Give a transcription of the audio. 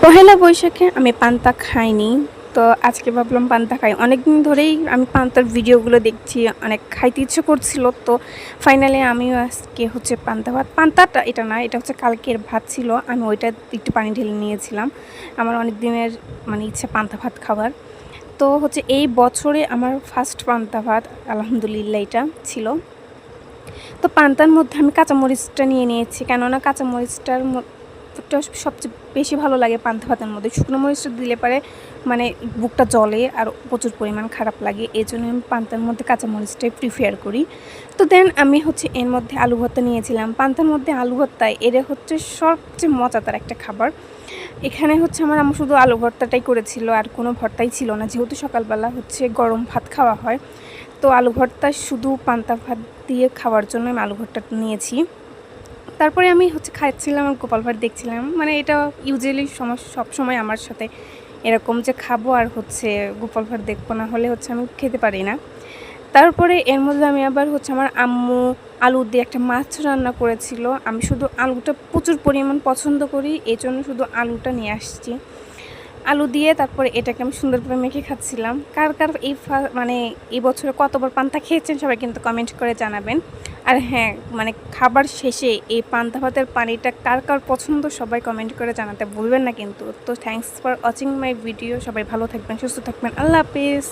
পহেলা বৈশাখে আমি পান্তা খাইনি। তো আজকে ভাবলাম পান্তা খাই। অনেকদিন ধরেই আমি পান্তার ভিডিওগুলো দেখছি, অনেক খাইতে ইচ্ছে করছিল। তো ফাইনালি আমিও আজকে হচ্ছে পান্তা ভাত, পান্তাটা এটা না, এটা হচ্ছে কালকের ভাত ছিল। আমি ওইটা একটু পানি ঢেলে নিয়েছিলাম। আমার অনেক দিনের ইচ্ছা পান্তা ভাত খাবার। তো হচ্ছে এই বছরে আমার ফার্স্ট পান্তা ভাত, আলহামদুলিল্লাহ এটা ছিল। তো পান্তার মধ্যে আমি কাঁচামরিচটা নিয়ে নিয়েছি, কেননা কাঁচামরিচটার সবচেয়ে বেশি ভালো লাগে পান্তা ভাতের মধ্যে। শুকনো মরিচটা দিলে পারে বুকটা জ্বলে আর প্রচুর পরিমাণ খারাপ লাগে, এই জন্য আমি পান্তার মধ্যে কাঁচামরিচটাই প্রিফার করি। তো দেন আমি হচ্ছে এর মধ্যে আলু ভর্তা নিয়েছিলাম। পান্তার মধ্যে আলু ভর্তা এটা হচ্ছে সবচেয়ে মজাদার একটা খাবার। এখানে হচ্ছে আমার আম্মু শুধু আলু ভর্তাটাই করেছিল, আর কোনো ভর্তাই ছিল না, যেহেতু সকালবেলা হচ্ছে গরম ভাত খাওয়া হয়। তো আলু ভর্তা শুধু পান্তা ভাত দিয়ে খাওয়ার জন্য আমি আলু ভর্তাটা নিয়েছি। তারপরে আমি হচ্ছে খাচ্ছিলাম আর গোপাল ভাঁড় দেখছিলাম। এটা ইউজুয়ালি সবসময় আমার সাথে এরকম যে খাবো আর হচ্ছে গোপাল ভাঁড় দেখবো, না হলে হচ্ছে আমি খেতে পারি না। তারপরে এর মধ্যে আমি আবার হচ্ছে আমার আম্মু আলু দিয়ে একটা মাছ রান্না করেছিল। আমি শুধু আলুটা প্রচুর পরিমাণ পছন্দ করি, এই জন্য শুধু আলুটা নিয়ে আসছি। আলু দিয়ে তারপরে এটাকে আমি সুন্দরভাবে মেখে খাচ্ছিলাম। কার কার এই বছরে কতবার পান্তা খেয়েছেন সবাই কিন্তু কমেন্ট করে জানাবেন। আর হ্যাঁ, খাবার শেষে এই পান্তা ভাতের পানিটা কার কার পছন্দ সবাই কমেন্ট করে জানাতে ভুলবেন না কিন্তু। তো thanks for watching my video. সবাই ভালো থাকবেন, সুস্থ থাকবেন। আল্লাহ হাফিজ।